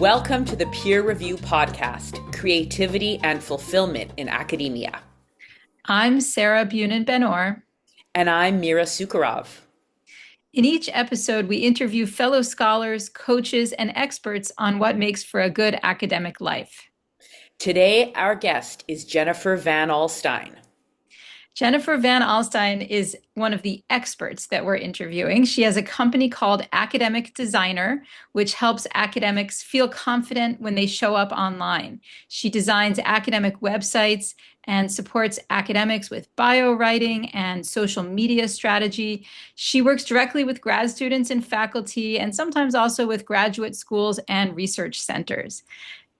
Welcome to the Peer Review Podcast, Creativity and Fulfillment in Academia. I'm Sarah Bunin-Benor. And I'm Mira Sukharov. In each episode, we interview fellow scholars, coaches, and experts on what makes for a good academic life. Today, our guest is Jennifer Van Alstyne. Jennifer Van Alstyne is one of the experts that we're interviewing. She has a company called Academic Designer, which helps academics feel confident when they show up online. She designs academic websites and supports academics with bio writing and social media strategy. She works directly with grad students and faculty, and sometimes also with graduate schools and research centers.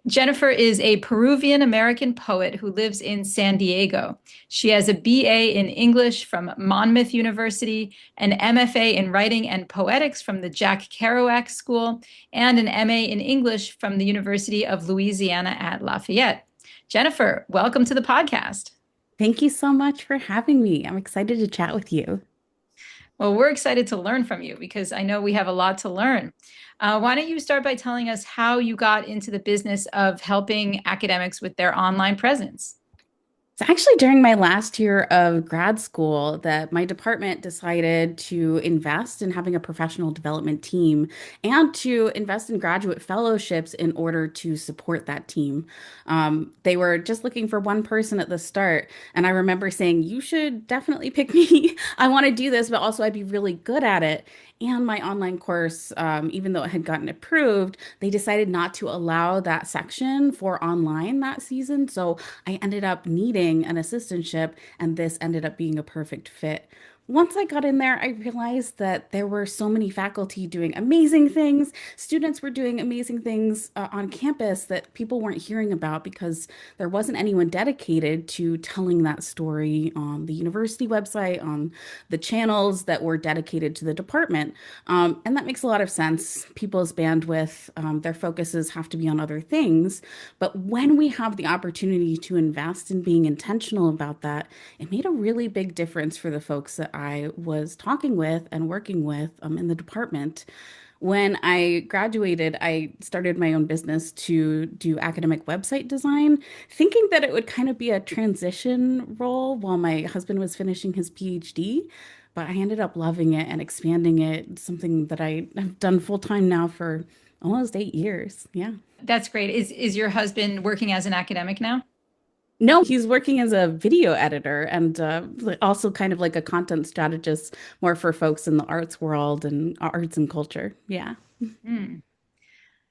Jennifer is a Peruvian American poet who lives in San Diego. She has a BA in English from Monmouth University, an MFA in Writing and Poetics from the Jack Kerouac School, and an MA in English from the University of Louisiana at Lafayette. Jennifer, welcome to the podcast. Thank you so much for having me. I'm excited to chat with you. Well, we're excited to learn from you because I know we have a lot to learn. Why don't you start by telling us how you got into the business of helping academics with their online presence? It's actually during my last year of grad school that my department decided to invest in having a professional development team and to invest in graduate fellowships in order to support that team. They were just looking for one person at the start. And I remember saying, you should definitely pick me. I want to do this, but also I'd be really good at it. And my online course, even though it had gotten approved, they decided not to allow that section for online that season. So I ended up needing an assistantship, and this ended up being a perfect fit. Once I got in there, I realized that there were so many faculty doing amazing things. Students were doing amazing things on campus that people weren't hearing about because there wasn't anyone dedicated to telling that story on the university website, on the channels that were dedicated to the department. And that makes a lot of sense. People's bandwidth, their focuses have to be on other things. But when we have the opportunity to invest in being intentional about that, it made a really big difference for the folks that I was talking with and working with in the department. When I graduated, I started my own business to do academic website design, thinking that it would kind of be a transition role while my husband was finishing his PhD. But I ended up loving it and expanding it, something that I have done full time now for almost 8 years. Yeah. That's great. Is your husband working as an academic now? No, he's working as a video editor and also kind of like a content strategist, more for folks in the arts world and arts and culture. Yeah. Hmm.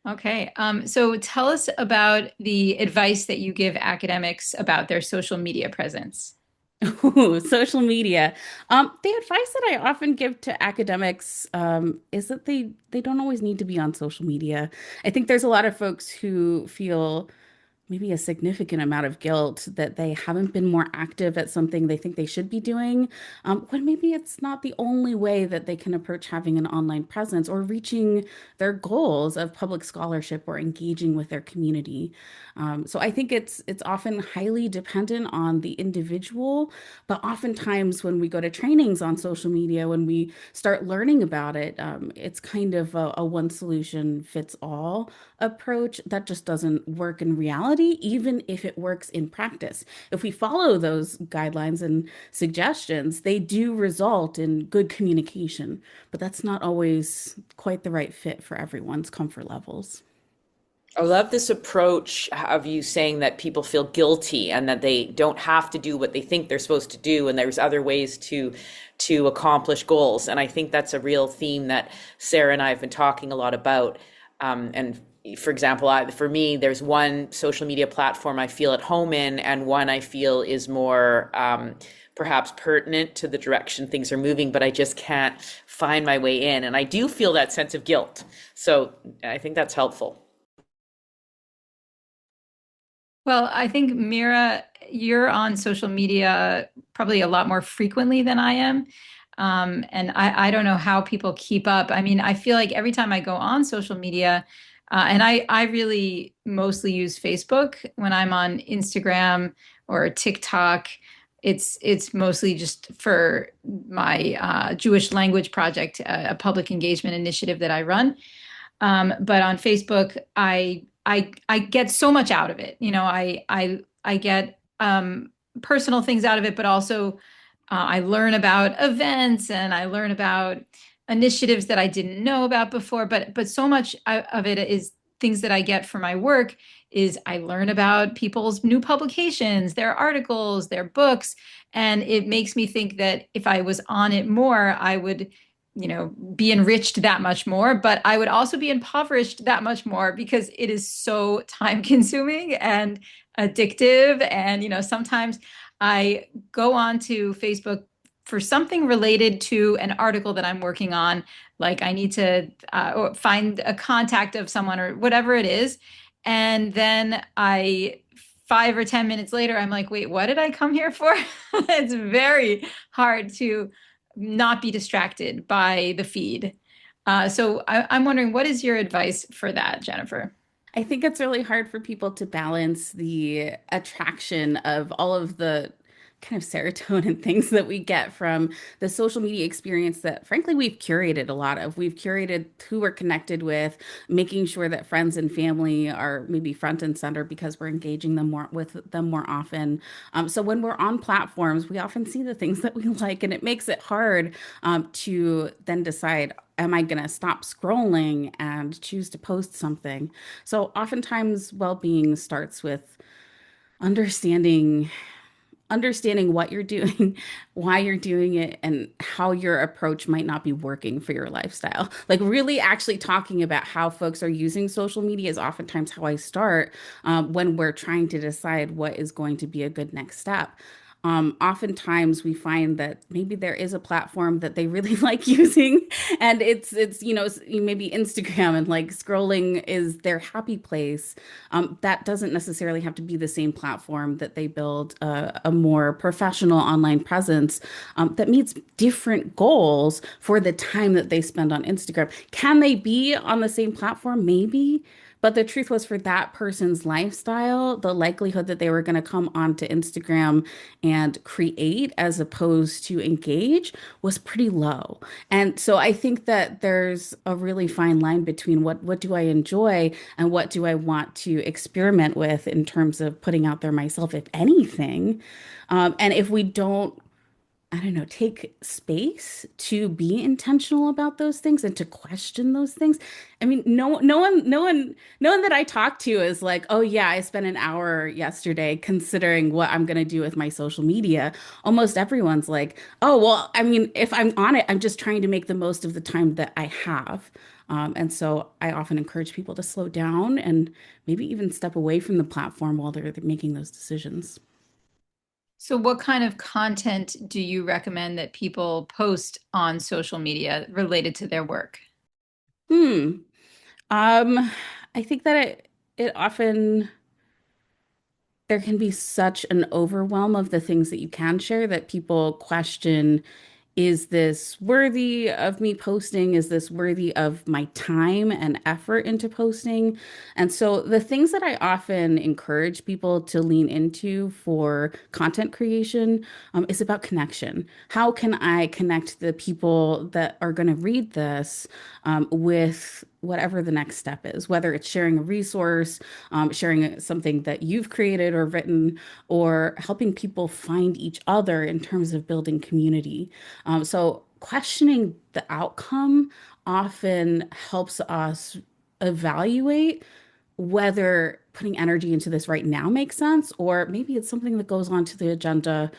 Okay. So tell us about the advice that you give academics about their social media presence. Ooh, social media. The advice that I often give to academics is that they don't always need to be on social media. I think there's a lot of folks who feel maybe a significant amount of guilt that they haven't been more active at something they think they should be doing, when maybe it's not the only way that they can approach having an online presence or reaching their goals of public scholarship or engaging with their community. So I think it's often highly dependent on the individual, but oftentimes when we go to trainings on social media, when we start learning about it, it's kind of a one solution fits all approach that just doesn't work in reality, even if it works in practice. If we follow those guidelines and suggestions, they do result in good communication, but that's not always quite the right fit for everyone's comfort levels. I love this approach of you saying that people feel guilty and that they don't have to do what they think they're supposed to do, and there's other ways to accomplish goals. And I think that's a real theme that Sarah and I have been talking a lot about. And for example, for me, there's one social media platform I feel at home in, and one I feel is more perhaps pertinent to the direction things are moving, but I just can't find my way in. And I do feel that sense of guilt. So I think that's helpful. Well, I think Mira, you're on social media probably a lot more frequently than I am. And I don't know how people keep up. I mean, I feel like every time I go on social media, and I really mostly use Facebook. When I'm on Instagram or TikTok, it's mostly just for my Jewish language project, a public engagement initiative that I run. But on Facebook, I get so much out of it. I get personal things out of it, but also I learn about events and I learn about initiatives that I didn't know about before. But so much of it is things that I get for my work is I learn about people's new publications, their articles, their books, and it makes me think that if I was on it more, I would, be enriched that much more, but I would also be impoverished that much more because it is so time consuming and addictive. And, sometimes I go on to Facebook for something related to an article that I'm working on. Like I need to find a contact of someone or whatever it is. And then 5 or 10 minutes later, I'm like, wait, what did I come here for? It's very hard to not be distracted by the feed. So I'm wondering, what is your advice for that, Jennifer? I think it's really hard for people to balance the attraction of all of the kind of serotonin things that we get from the social media experience that, frankly, we've curated a lot of. We've curated who we're connected with, making sure that friends and family are maybe front and center because we're engaging them more with them more often. So when we're on platforms, we often see the things that we like, and it makes it hard to then decide, am I going to stop scrolling and choose to post something? So oftentimes well-being starts with understanding what you're doing, why you're doing it, and how your approach might not be working for your lifestyle. Like really actually talking about how folks are using social media is oftentimes how I start when we're trying to decide what is going to be a good next step. Oftentimes we find that maybe there is a platform that they really like using, and it's maybe Instagram and like scrolling is their happy place. That doesn't necessarily have to be the same platform that they build a more professional online presence that meets different goals for the time that they spend on Instagram. Can they be on the same platform? Maybe. But the truth was, for that person's lifestyle, the likelihood that they were going to come onto Instagram and create as opposed to engage was pretty low. And so I think that there's a really fine line between what do I enjoy and what do I want to experiment with in terms of putting out there myself, if anything. And if we don't, I don't know, take space to be intentional about those things and to question those things. I mean, no one that I talk to is like, oh yeah, I spent an hour yesterday considering what I'm going to do with my social media. Almost everyone's like, oh, well, I mean, if I'm on it, I'm just trying to make the most of the time that I have. And so I often encourage people to slow down and maybe even step away from the platform while they're making those decisions. So, what kind of content do you recommend that people post on social media related to their work? Hmm. Um, I think that it often there can be such an overwhelm of the things that you can share that people question, is this worthy of me posting? Is this worthy of my time and effort into posting? And so the things that I often encourage people to lean into for content creation is about connection. How can I connect the people that are going to read this with whatever the next step is, whether it's sharing a resource, sharing something that you've created or written, or helping people find each other in terms of building community. So questioning the outcome often helps us evaluate whether putting energy into this right now makes sense, or maybe it's something that goes onto the agenda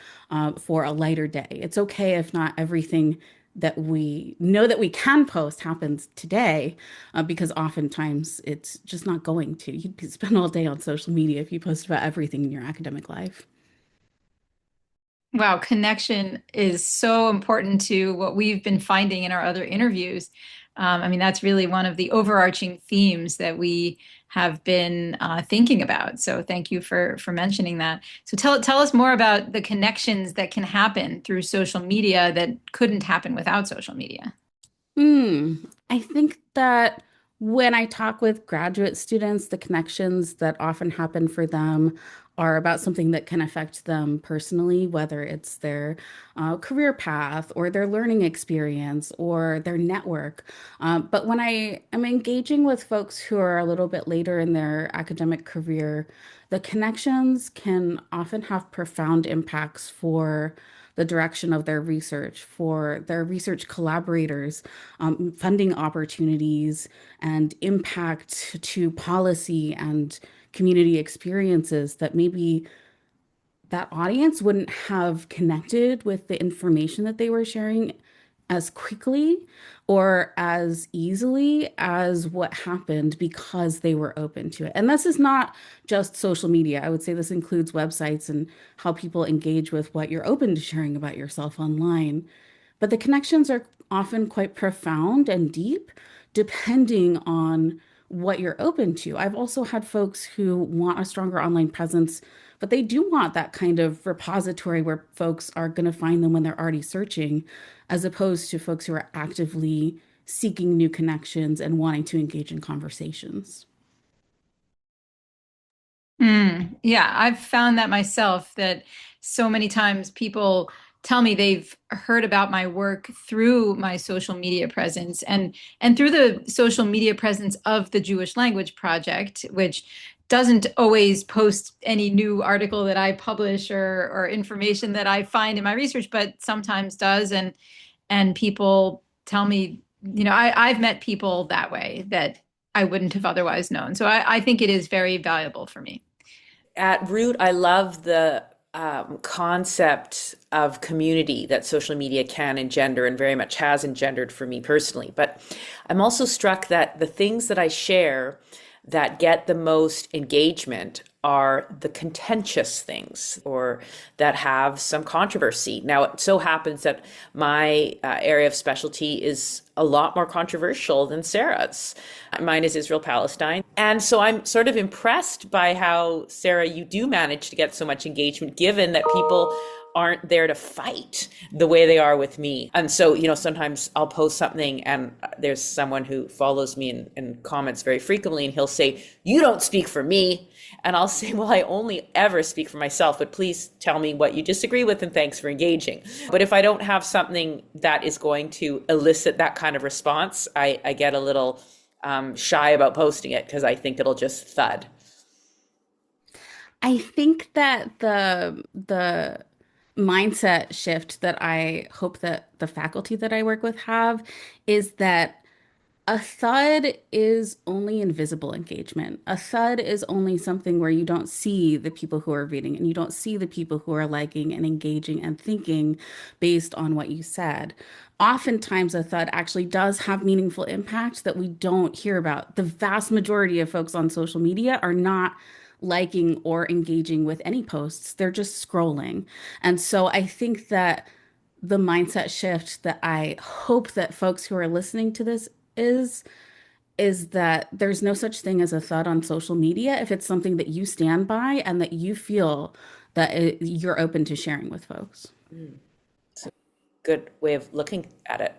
for a lighter day. It's okay if not everything that we know that we can post happens today, because oftentimes it's just not going to. You'd spend all day on social media if you post about everything in your academic life. Wow, connection is so important to what we've been finding in our other interviews. I mean, that's really one of the overarching themes that we have been thinking about. So thank you for mentioning that. So tell us more about the connections that can happen through social media that couldn't happen without social media. I think that when I talk with graduate students, the connections that often happen for them are about something that can affect them personally, whether it's their career path or their learning experience or their network. But when I am engaging with folks who are a little bit later in their academic career, the connections can often have profound impacts for the direction of their research, for their research collaborators, funding opportunities, and impact to policy and community experiences that maybe that audience wouldn't have connected with the information that they were sharing as quickly or as easily as what happened because they were open to it. And this is not just social media. I would say this includes websites and how people engage with what you're open to sharing about yourself online. But the connections are often quite profound and deep, depending on what you're open to. I've also had folks who want a stronger online presence, but they do want that kind of repository where folks are going to find them when they're already searching, as opposed to folks who are actively seeking new connections and wanting to engage in conversations. Yeah, I've found that myself that so many times people tell me they've heard about my work through my social media presence and through the social media presence of the Jewish Language Project, which doesn't always post any new article that I publish or information that I find in my research, but sometimes does. And people tell me, I've met people that way that I wouldn't have otherwise known. So I think it is very valuable for me. At root, I love the concept of community that social media can engender and very much has engendered for me personally. But I'm also struck that the things that I share that get the most engagement are the contentious things or that have some controversy. Now, it so happens that my area of specialty is a lot more controversial than Sarah's. Mine is Israel Palestine. And so I'm sort of impressed by how, Sarah, you do manage to get so much engagement, given that people aren't there to fight the way they are with me. And so, sometimes I'll post something and there's someone who follows me and comments very frequently, and he'll say, "You don't speak for me." And I'll say, "Well, I only ever speak for myself, but please tell me what you disagree with and thanks for engaging." But if I don't have something that is going to elicit that kind of response, I get a little shy about posting it because I think it'll just thud. I think that the mindset shift that I hope that the faculty that I work with have is that a thud is only invisible engagement. A thud is only something where you don't see the people who are reading and you don't see the people who are liking and engaging and thinking based on what you said. Oftentimes, a thud actually does have meaningful impact that we don't hear about. The vast majority of folks on social media are not liking or engaging with any posts, they're just scrolling. And so I think that the mindset shift that I hope that folks who are listening to this is is that there's no such thing as a thought on social media if it's something that you stand by and that you feel that you're open to sharing with folks. Good way of looking at it.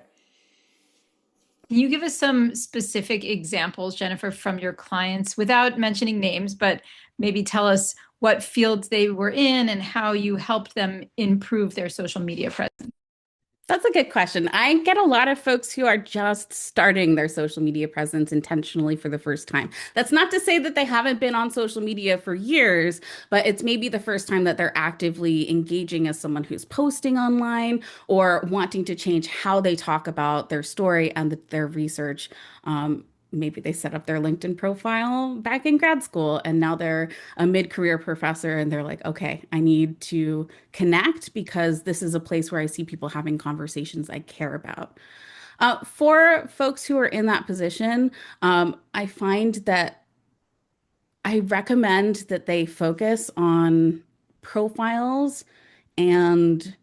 Can you give us some specific examples, Jennifer, from your clients without mentioning names, but maybe tell us what fields they were in and how you helped them improve their social media presence? That's a good question. I get a lot of folks who are just starting their social media presence intentionally for the first time. That's not to say that they haven't been on social media for years, but it's maybe the first time that they're actively engaging as someone who's posting online or wanting to change how they talk about their story and their research. Maybe they set up their LinkedIn profile back in grad school and now they're a mid-career professor and they're like, okay, I need to connect because this is a place where I see people having conversations I care about. For folks who are in that position, I find that I recommend that they focus on profiles and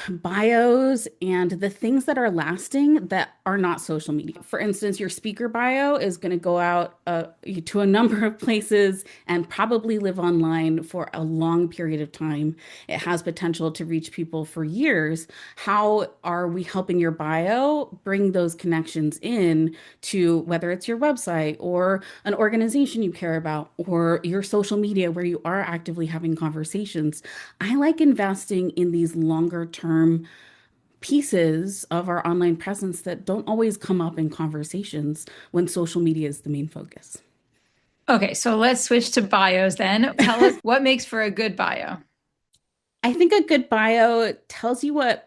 bios and the things that are lasting that are not social media. For instance, your speaker bio is going to go out to a number of places and probably live online for a long period of time. It has potential to reach people for years. How are we helping your bio bring those connections in to whether it's your website or an organization you care about or your social media where you are actively having conversations? I like investing in these longer term pieces of our online presence that don't always come up in conversations when social media is the main focus. Okay, so let's switch to bios then. Tell us what makes for a good bio. I think a good bio tells you what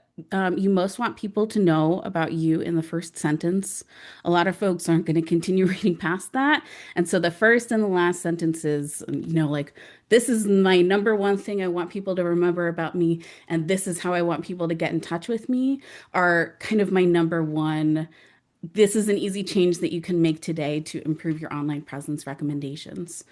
you most want people to know about you in the first sentence. A lot of folks aren't going to continue reading past that. And so the first and the last sentences, like, this is my number one thing I want people to remember about me, and this is how I want people to get in touch with me, are kind of my number one. This is an easy change that you can make today to improve your online presence recommendations.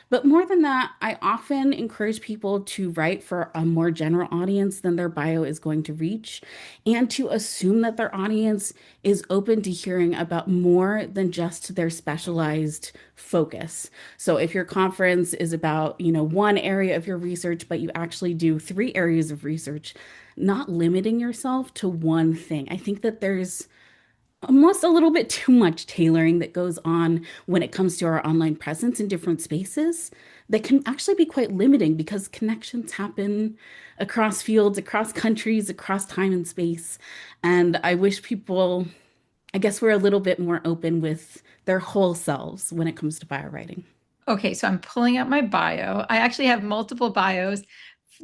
But more than that, I often encourage people to write for a more general audience than their bio is going to reach, and to assume that their audience is open to hearing about more than just their specialized focus. So if your conference is about, one area of your research, but you actually do three areas of research, not limiting yourself to one thing. I think that there's almost a little bit too much tailoring that goes on when it comes to our online presence in different spaces that can actually be quite limiting because connections happen across fields, across countries, across time and space. And I wish people, I guess, were a little bit more open with their whole selves when it comes to bio writing. Okay, so I'm pulling up my bio. I actually have multiple bios,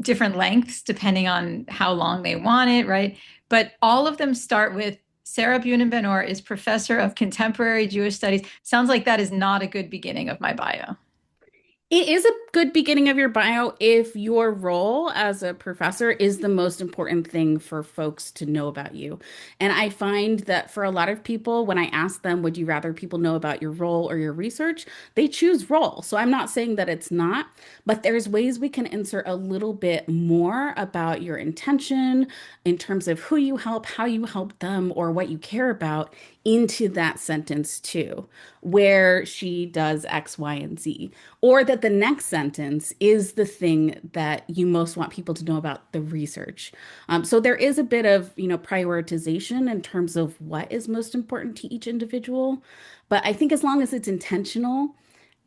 different lengths depending on how long they want it, right? But all of them start with Sarah Bunin Ben-Or is professor of contemporary Jewish studies. Sounds like that is not a good beginning of my bio. It is a good beginning of your bio if your role as a professor is the most important thing for folks to know about you. And I find that for a lot of people, when I ask them, would you rather people know about your role or your research? They choose role. So I'm not saying that it's not, but there's ways we can insert a little bit more about your intention in terms of who you help, how you help them, or what you care about into that sentence too, where she does X, Y, and Z, or that the next sentence is the thing that you most want people to know about the research. So there is a bit of, prioritization in terms of what is most important to each individual. But I think as long as it's intentional,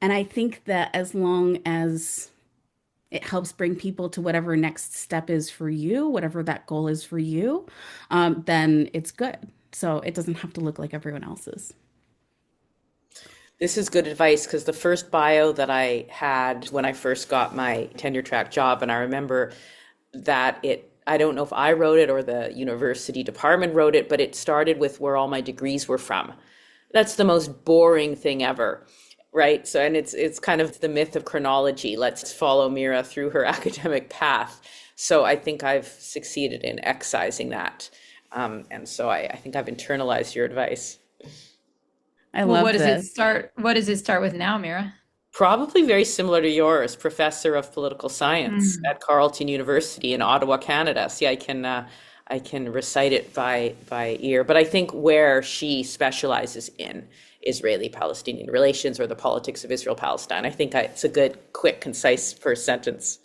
and I think that as long as it helps bring people to whatever next step is for you, whatever that goal is for you, then it's good. So it doesn't have to look like everyone else's. This is good advice because the first bio that I had when I first got my tenure track job, and I remember that I don't know if I wrote it or the university department wrote it, but it started with where all my degrees were from. That's the most boring thing ever, right? So, and it's kind of the myth of chronology. Let's follow Mira through her academic path. So I think I've succeeded in excising that. And so I think I've internalized your advice. I Well, love this. what does it start with now, Mira? Probably very similar to yours, professor of political science Hmm. at Carleton University in Ottawa, Canada. See, I can recite it by ear, but I think where she specializes in Israeli-Palestinian relations or the politics of Israel-Palestine. I think it's a good, quick, concise first sentence.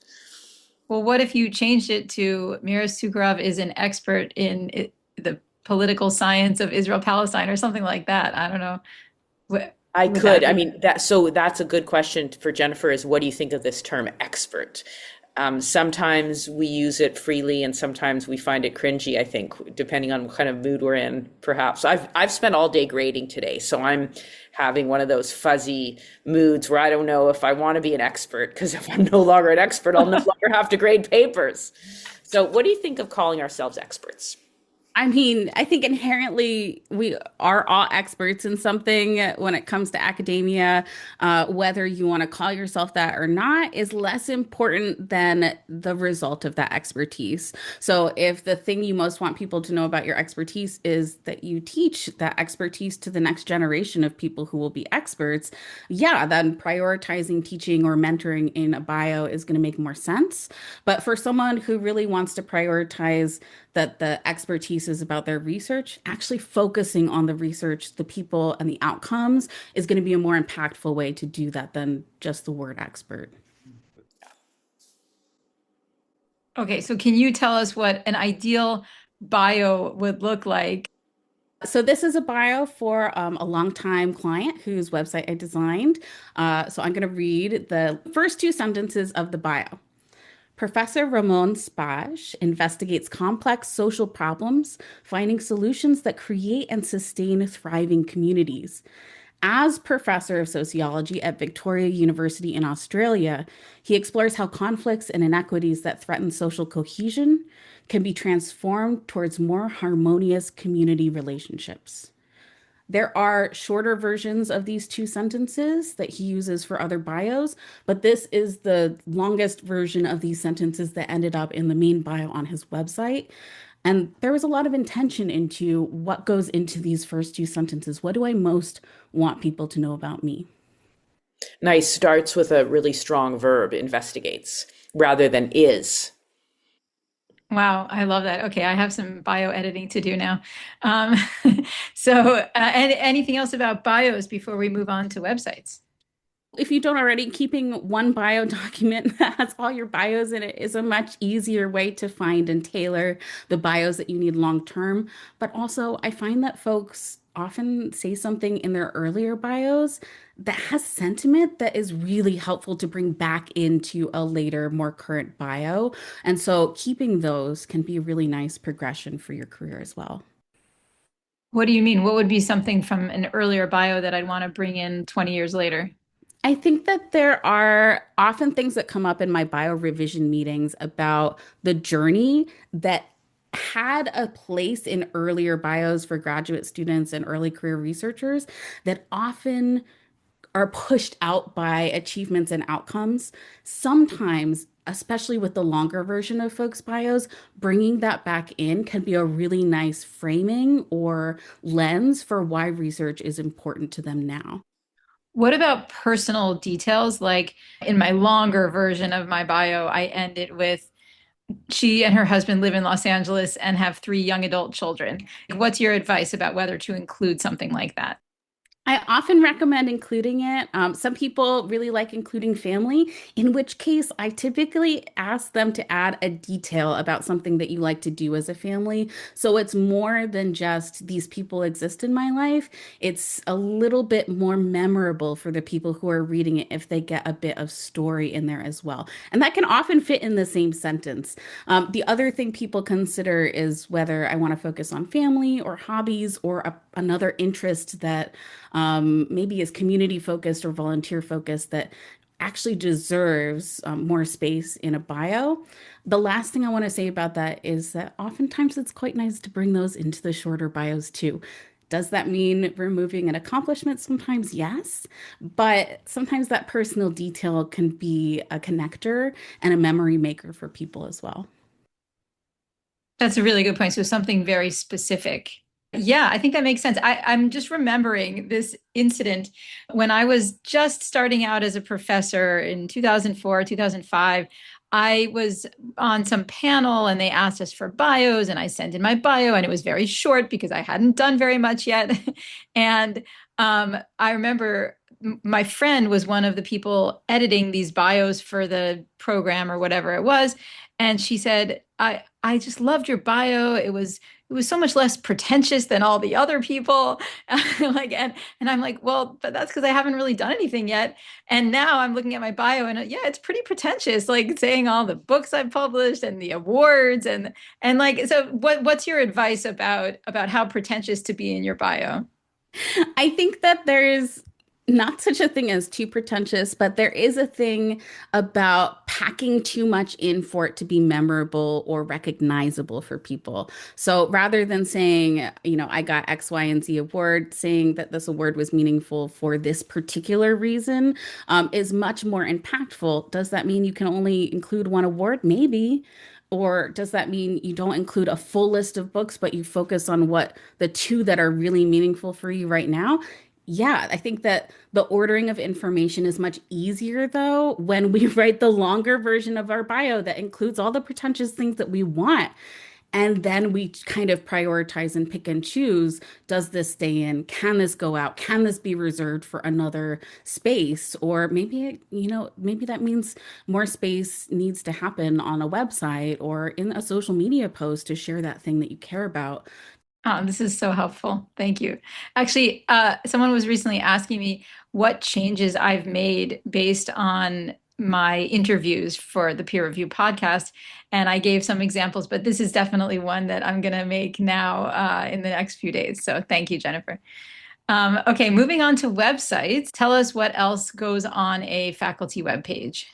Well, what if you changed it to Mira Sukarov is an expert in the political science of Israel-Palestine or something like that? I don't know. I Would could. that I be? mean, that's a good question for Jennifer is what do you think of this term expert? Sometimes we use it freely and sometimes we find it cringy, I think, depending on what kind of mood we're in, perhaps. I've spent all day grading today, so I'm having one of those fuzzy moods where I don't know if I want to be an expert, because if I'm no longer an expert, I'll no longer have to grade papers. So what do you think of calling ourselves experts? I mean, I think inherently we are all experts in something when it comes to academia. Whether you want to call yourself that or not is less important than the result of that expertise. So, if the thing you most want people to know about your expertise is that you teach that expertise to the next generation of people who will be experts, yeah, then prioritizing teaching or mentoring in a bio is going to make more sense. But for someone who really wants to prioritize that the expertise is about their research, actually focusing on the research, the people, and the outcomes is going to be a more impactful way to do that than just the word expert. Okay, so can you tell us what an ideal bio would look like? So this is a bio for a longtime client whose website I designed. So I'm going to read the first two sentences of the bio. Professor Ramon Spage investigates complex social problems, finding solutions that create and sustain thriving communities. As professor of sociology at Victoria University in Australia, he explores how conflicts and inequities that threaten social cohesion can be transformed towards more harmonious community relationships. There are shorter versions of these two sentences that he uses for other bios, but this is the longest version of these sentences that ended up in the main bio on his website. And there was a lot of intention into what goes into these first two sentences. What do I most want people to know about me? Nice starts with a really strong verb, investigates, rather than is. Wow, I love that. Okay, I have some bio editing to do now. Um, and anything else about bios before we move on to websites? If you don't already, keeping one bio document that has all your bios in it is a much easier way to find and tailor the bios that you need long term. But also, I find that folks often say something in their earlier bios that has sentiment that is really helpful to bring back into a later, more current bio. And so, keeping those can be a really nice progression for your career as well. What do you mean? What would be something from an earlier bio that I'd want to bring in 20 years later? I think that there are often things that come up in my bio revision meetings about the journey that had a place in earlier bios for graduate students and early career researchers that often are pushed out by achievements and outcomes. Sometimes, especially with the longer version of folks' bios, bringing that back in can be a really nice framing or lens for why research is important to them now. What about personal details? Like in my longer version of my bio, I end it with she and her husband live in Los Angeles and have three young adult children. What's your advice about whether to include something like that? I often recommend including it. Some people really like including family, in which case I typically ask them to add a detail about something that you like to do as a family. So it's more than just these people exist in my life. It's a little bit more memorable for the people who are reading it if they get a bit of story in there as well. And that can often fit in the same sentence. The other thing people consider is whether I want to focus on family or hobbies or another interest that maybe is community focused or volunteer focused that actually deserves more space in a bio. The last thing I want to say about that is that oftentimes it's quite nice to bring those into the shorter bios too. Does that mean removing an accomplishment? Sometimes, yes. But sometimes that personal detail can be a connector and a memory maker for people as well. That's a really good point. So something very specific. Yeah, I think that makes sense. I'm just remembering this incident when I was just starting out as a professor in 2004, 2005. I was on some panel and they asked us for bios, and I sent in my bio, and it was very short because I hadn't done very much yet. And I remember my friend was one of the people editing these bios for the program or whatever it was. And she said, I just loved your bio. It was so much less pretentious than all the other people. Like, and I'm like, well, but that's because I haven't really done anything yet. And now I'm looking at my bio and yeah, it's pretty pretentious, like saying all the books I've published and the awards and like, so what's your advice about how pretentious to be in your bio? I think that there's not such a thing as too pretentious, but there is a thing about packing too much in for it to be memorable or recognizable for people. So rather than saying, I got X, Y, and Z award, saying that this award was meaningful for this particular reason, is much more impactful. Does that mean you can only include one award? Maybe. Or does that mean you don't include a full list of books, but you focus on what the two that are really meaningful for you right now? Yeah, I think that the ordering of information is much easier though when we write the longer version of our bio that includes all the pretentious things that we want. And then we kind of prioritize and pick and choose. Does this stay in? Can this go out? Can this be reserved for another space? Or maybe, maybe that means more space needs to happen on a website or in a social media post to share that thing that you care about. Oh, this is so helpful. Thank you. Actually, someone was recently asking me what changes I've made based on my interviews for the peer review podcast. And I gave some examples, but this is definitely one that I'm going to make now in the next few days. So thank you, Jennifer. Okay, moving on to websites. Tell us what else goes on a faculty webpage.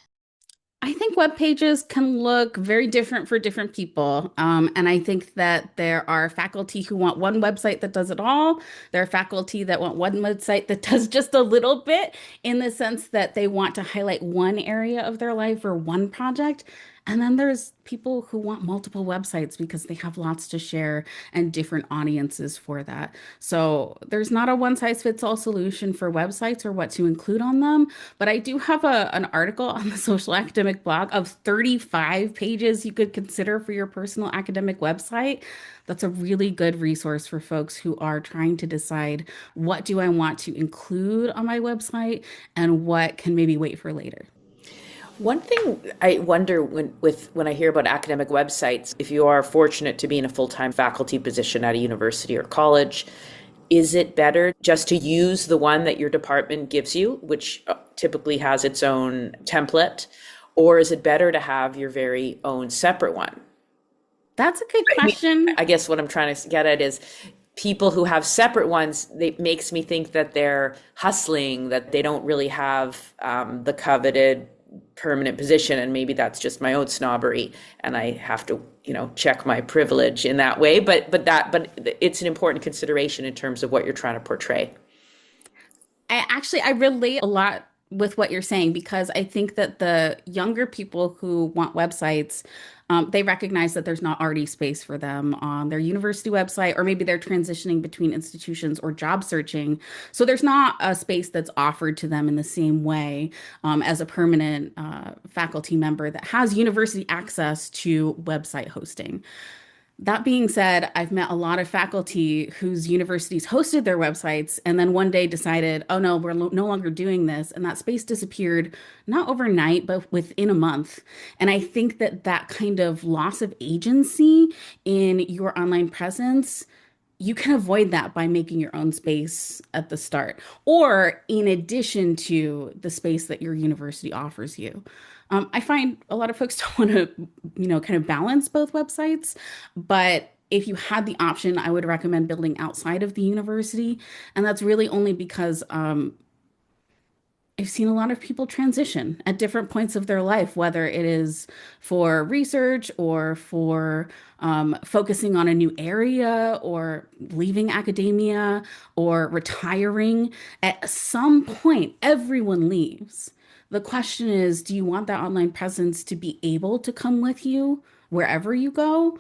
I think web pages can look very different for different people. And I think that there are faculty who want one website that does it all. There are faculty that want one website that does just a little bit in the sense that they want to highlight one area of their life or one project. And then there's people who want multiple websites because they have lots to share and different audiences for that. So there's not a one size fits all solution for websites or what to include on them. But I do have an article on the Social Academic blog of 35 pages you could consider for your personal academic website. That's a really good resource for folks who are trying to decide what do I want to include on my website and what can maybe wait for later. One thing I wonder when I hear about academic websites, if you are fortunate to be in a full-time faculty position at a university or college, is it better just to use the one that your department gives you, which typically has its own template, or is it better to have your very own separate one? That's a good I mean, question. I guess what I'm trying to get at is people who have separate ones, it makes me think that they're hustling, that they don't really have the coveted permanent position, and maybe that's just my own snobbery and I have to check my privilege in that way, but it's an important consideration in terms of what you're trying to portray. I relate a lot with what you're saying because I think that the younger people who want websites, they recognize that there's not already space for them on their university website, or maybe they're transitioning between institutions or job searching. So there's not a space that's offered to them in the same way as a permanent faculty member that has university access to website hosting. That being said, I've met a lot of faculty whose universities hosted their websites and then one day decided, oh no, we're no longer doing this. And that space disappeared, not overnight, but within a month. And I think that that kind of loss of agency in your online presence, you can avoid that by making your own space at the start, or in addition to the space that your university offers you. I find a lot of folks don't want to, kind of balance both websites, but if you had the option, I would recommend building outside of the university. And that's really only because I've seen a lot of people transition at different points of their life, whether it is for research or for focusing on a new area or leaving academia or retiring. At some point, everyone leaves. The question is, do you want that online presence to be able to come with you wherever you go?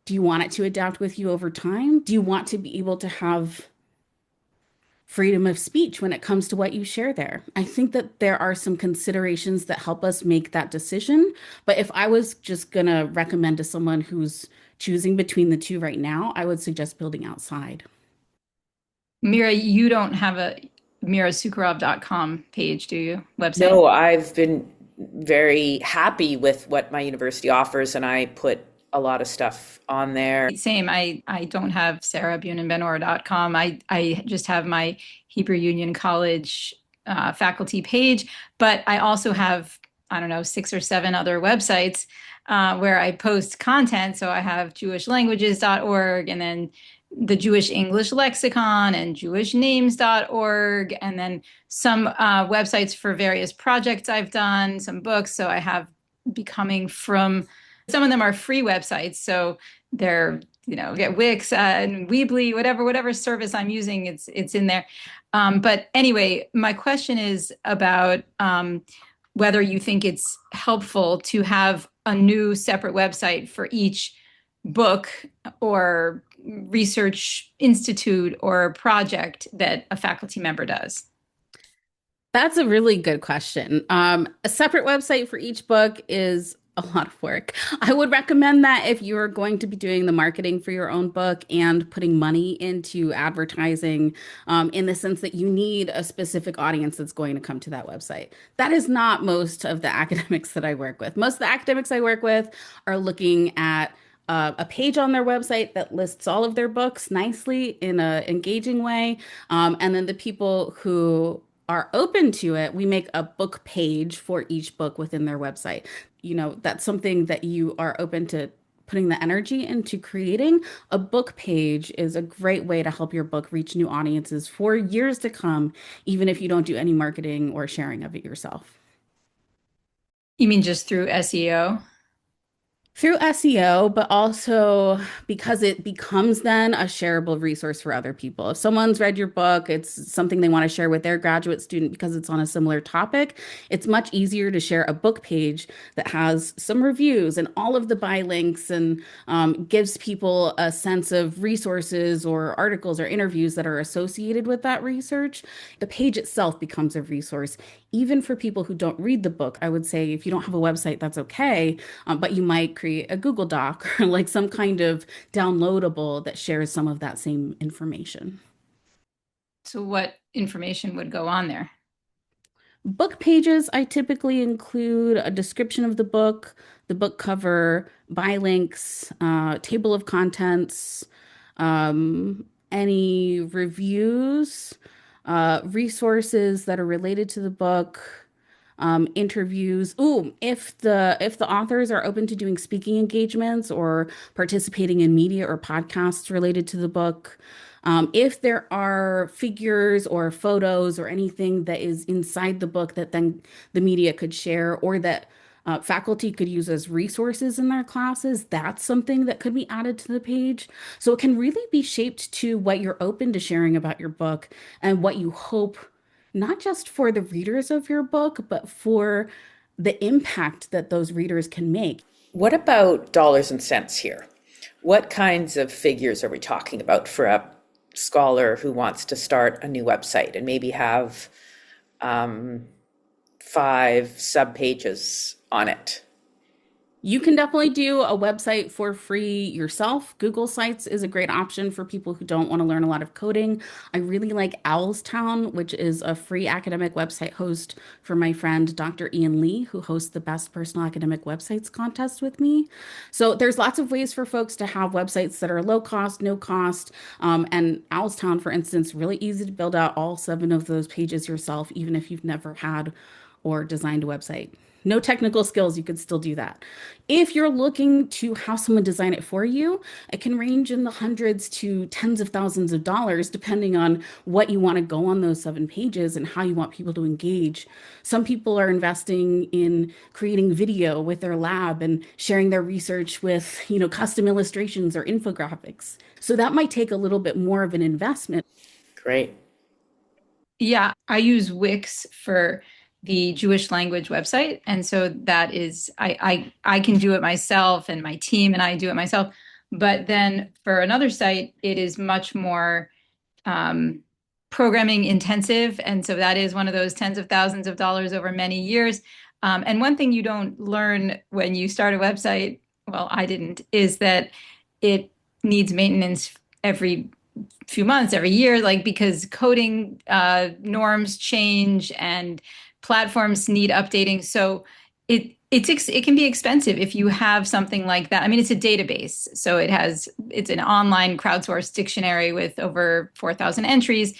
Do you want it to adapt with you over time? Do you want to be able to have freedom of speech when it comes to what you share there? I think that there are some considerations that help us make that decision. But if I was just going to recommend to someone who's choosing between the two right now, I would suggest building outside. Mira, you don't have a mirasukharov.com page, do you? Website? No, I've been very happy with what my university offers, and I put a lot of stuff on there. Same. I don't have sarahbunenbenor.com. I just have my Hebrew Union College faculty page, but I also have, I don't know, 6 or 7 other websites where I post content. So I have jewishlanguages.org and then the Jewish English Lexicon and jewishnames.org, and then some websites for various projects I've done, some books. So I have Becoming from, some of them are free websites. So they're, get Wix and Weebly, whatever service I'm using, it's in there. But anyway, my question is about whether you think it's helpful to have a new separate website for each book or research institute or project that a faculty member does. That's a really good question. A separate website for each book is a lot of work. I would recommend that if you're going to be doing the marketing for your own book and putting money into advertising, in the sense that you need a specific audience that's going to come to that website. That is not most of the academics that I work with. Most of the academics I work with are looking at a page on their website that lists all of their books nicely in a engaging way. And then the people who are open to it, we make a book page for each book within their website. That's something that you are open to putting the energy into creating. A book page is a great way to help your book reach new audiences for years to come, even if you don't do any marketing or sharing of it yourself. You mean just through SEO? Through SEO, but also because it becomes then a shareable resource for other people. If someone's read your book, it's something they want to share with their graduate student because it's on a similar topic. It's much easier to share a book page that has some reviews and all of the buy links and gives people a sense of resources or articles or interviews that are associated with that research. The page itself becomes a resource. Even for people who don't read the book, I would say if you don't have a website, that's okay, but you might create a Google Doc or like some kind of downloadable that shares some of that same information. So what information would go on there? Book pages, I typically include a description of the book cover, buy links, table of contents, any reviews, resources that are related to the book, interviews. Ooh, if the authors are open to doing speaking engagements or participating in media or podcasts related to the book. If there are figures or photos or anything that is inside the book that then the media could share or that faculty could use as resources in their classes, that's something that could be added to the page. So it can really be shaped to what you're open to sharing about your book and what you hope, not just for the readers of your book, but for the impact that those readers can make. What about dollars and cents here? What kinds of figures are we talking about for a scholar who wants to start a new website and maybe have 5 subpages on it? You can definitely do a website for free yourself. Google Sites is a great option for people who don't want to learn a lot of coding. I really like Owlstown, which is a free academic website host for my friend Dr. Ian Lee, who hosts the Best Personal Academic Websites contest with me. So there's lots of ways for folks to have websites that are low cost, no cost. And Owlstown, for instance, really easy to build out all 7 of those pages yourself, even if you've never had or designed a website. No technical skills, you could still do that. If you're looking to have someone design it for you, it can range in the hundreds to tens of thousands of dollars, depending on what you want to go on those 7 pages and how you want people to engage. Some people are investing in creating video with their lab and sharing their research with, custom illustrations or infographics. So that might take a little bit more of an investment. Great. Yeah, I use Wix for the Jewish language website. And so that is, I can do it myself and my team and I do it myself. But then for another site, it is much more programming intensive. And so that is one of those tens of thousands of dollars over many years. And one thing you don't learn when you start a website, well, I didn't, is that it needs maintenance every few months, every year, like because coding norms change and platforms need updating. So it can be expensive if you have something like that. I mean, it's a database, so it's an online crowdsourced dictionary with over 4,000 entries,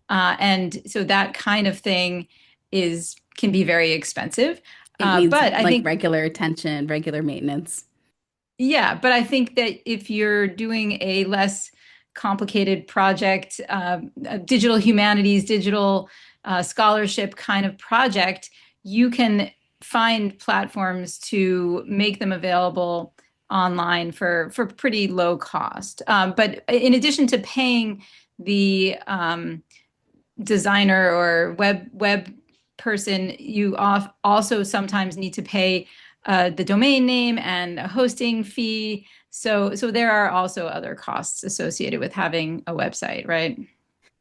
and so that kind of thing can be very expensive. It needs But I like think regular attention, regular maintenance. Yeah, but I think that if you're doing a less complicated project, a digital humanities, digital scholarship kind of project, you can find platforms to make them available online for pretty low cost. But in addition to paying the designer or web person, you also sometimes need to pay the domain name and a hosting fee. So there are also other costs associated with having a website, right?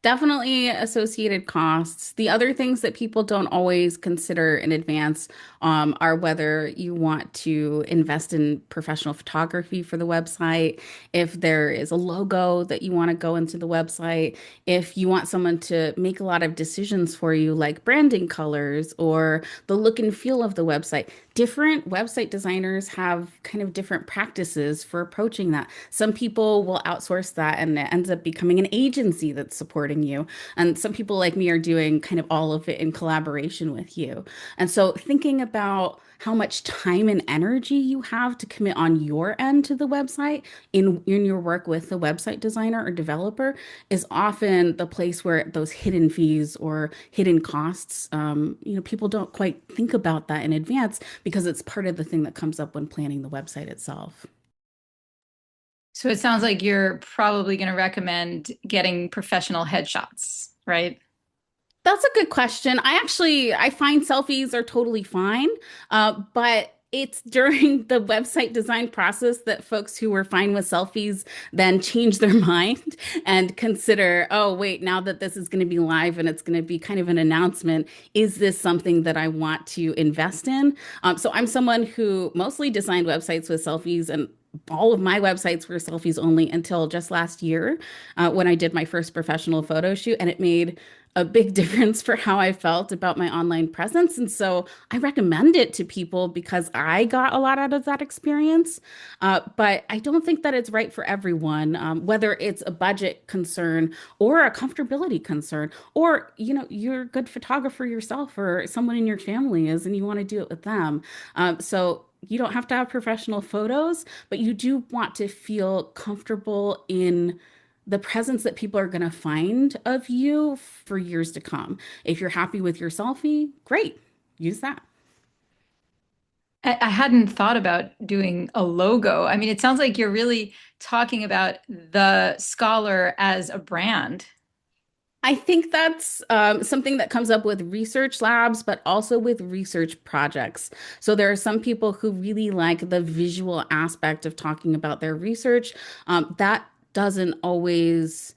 Definitely associated costs. The other things that people don't always consider in advance are whether you want to invest in professional photography for the website, if there is a logo that you want to go into the website, if you want someone to make a lot of decisions for you, like branding colors or the look and feel of the website. Different website designers have kind of different practices for approaching that. Some people will outsource that and it ends up becoming an agency that's supporting you. And some people like me are doing kind of all of it in collaboration with you. And so thinking about how much time and energy you have to commit on your end to the website in your work with the website designer or developer is often the place where those hidden fees or hidden costs, people don't quite think about that in advance because it's part of the thing that comes up when planning the website itself. So it sounds like you're probably going to recommend getting professional headshots, right? That's a good question. I find selfies are totally fine, but it's during the website design process that folks who were fine with selfies then change their mind and consider, oh, wait, now that this is going to be live and it's going to be kind of an announcement, is this something that I want to invest in? So I'm someone who mostly designed websites with selfies and all of my websites were selfies only until just last year when I did my first professional photo shoot, and it made a big difference for how I felt about my online presence. And so I recommend it to people because I got a lot out of that experience. But I don't think that it's right for everyone, whether it's a budget concern or a comfortability concern, or, you're a good photographer yourself or someone in your family is and you want to do it with them. So you don't have to have professional photos, but you do want to feel comfortable in the presence that people are going to find of you for years to come. If you're happy with your selfie, great, use that. I hadn't thought about doing a logo. I mean, it sounds like you're really talking about the scholar as a brand. I think that's something that comes up with research labs, but also with research projects. So there are some people who really like the visual aspect of talking about their research. That doesn't always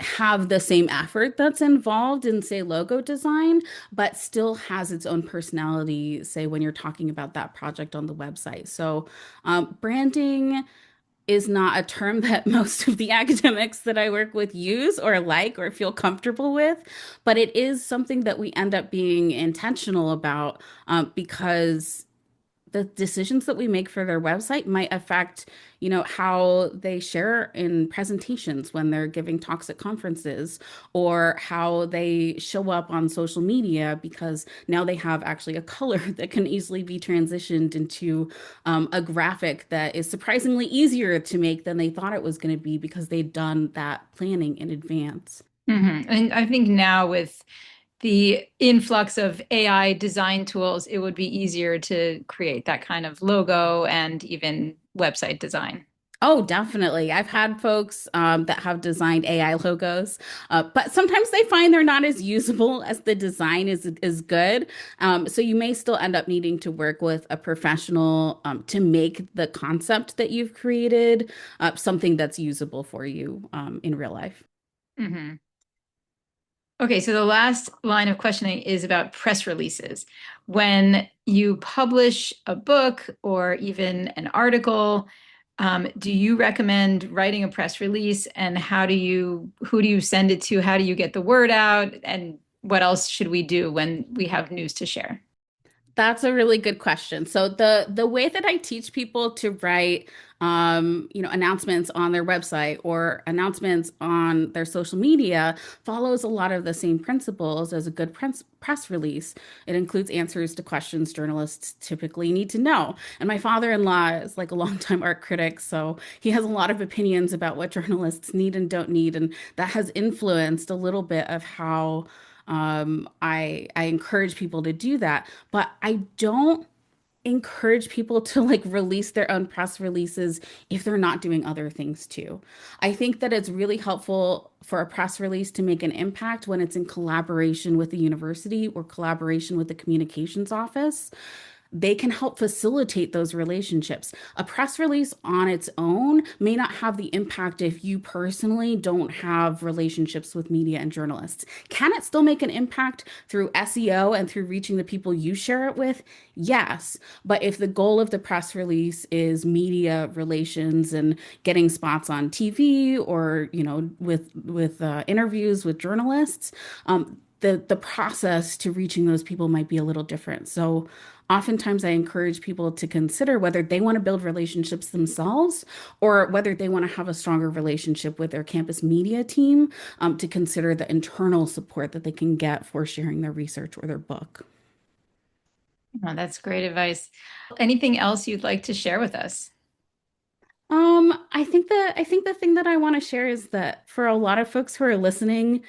have the same effort that's involved in, say, logo design, but still has its own personality, say, when you're talking about that project on the website. So, branding is not a term that most of the academics that I work with use or like or feel comfortable with, but it is something that we end up being intentional about because the decisions that we make for their website might affect, how they share in presentations when they're giving talks at conferences, or how they show up on social media because now they have actually a color that can easily be transitioned into a graphic that is surprisingly easier to make than they thought it was going to be because they'd done that planning in advance. And I think now with the influx of AI design tools, it would be easier to create that kind of logo and even website design. Oh, definitely. I've had folks that have designed AI logos, but sometimes they find they're not as usable as the design is good. So you may still end up needing to work with a professional to make the concept that you've created something that's usable for you in real life. Hmm. Okay, so the last line of questioning is about press releases. When you publish a book or even an article, do you recommend writing a press release? And who do you send it to? How do you get the word out? And what else should we do when we have news to share? That's a really good question. So the way that I teach people to write announcements on their website or announcements on their social media follows a lot of the same principles as a good press release. It includes answers to questions journalists typically need to know. And my father-in-law is like a longtime art critic, so he has a lot of opinions about what journalists need and don't need, and that has influenced a little bit of how I encourage people to do that, but I don't encourage people to like release their own press releases if they're not doing other things too. I think that it's really helpful for a press release to make an impact when it's in collaboration with the university or collaboration with the communications office. They can help facilitate those relationships. A press release on its own may not have the impact if you personally don't have relationships with media and journalists. Can it still make an impact through SEO and through reaching the people you share it with? Yes. But if the goal of the press release is media relations and getting spots on TV or, with interviews with journalists, the process to reaching those people might be a little different. So oftentimes I encourage people to consider whether they want to build relationships themselves or whether they want to have a stronger relationship with their campus media team, to consider the internal support that they can get for sharing their research or their book. Oh, that's great advice. Anything else you'd like to share with us? I think the thing that I want to share is that for a lot of folks who are listening,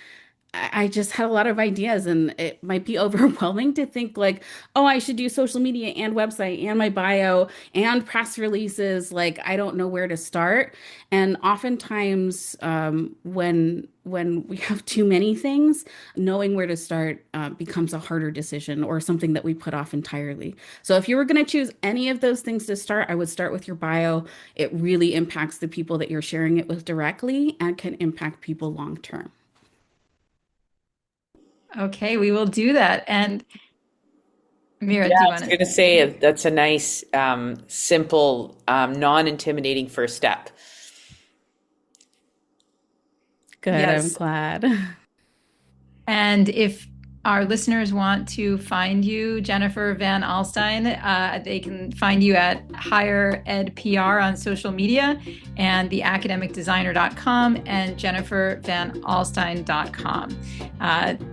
I just had a lot of ideas, and it might be overwhelming to think like, oh, I should do social media and website and my bio and press releases. Like, I don't know where to start. And oftentimes, when we have too many things, knowing where to start becomes a harder decision or something that we put off entirely. So if you were going to choose any of those things to start, I would start with your bio. It really impacts the people that you're sharing it with directly and can impact people long term. Okay, we will do that. And Mira, Yeah, do you I want was to? going to say that's a nice, simple, non-intimidating first step. Good, I'm Yes. glad. And if our listeners want to find you, Jennifer Van Alstyne, they can find you at Higher Ed PR on social media and theacademicdesigner.com and jennifervanalstyne.com.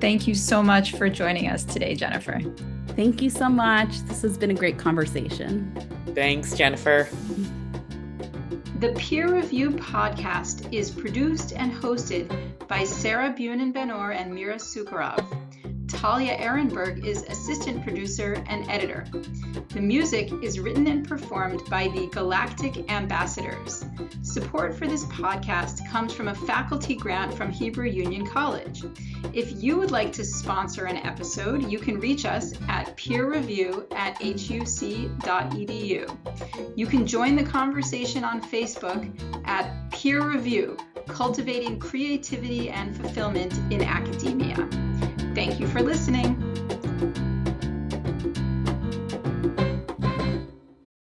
Thank you so much for joining us today, Jennifer. Thank you so much. This has been a great conversation. Thanks, Jennifer. The Peer Review podcast is produced and hosted by Sarah Bunin-Benor and Mira Sukharov. Talia Ehrenberg is assistant producer and editor. The music is written and performed by the Galactic Ambassadors. Support for this podcast comes from a faculty grant from Hebrew Union College. If you would like to sponsor an episode, you can reach us at peerreview@huc.edu. You can join the conversation on Facebook at Peer Review, Cultivating Creativity and Fulfillment in Academia. Thank you for listening.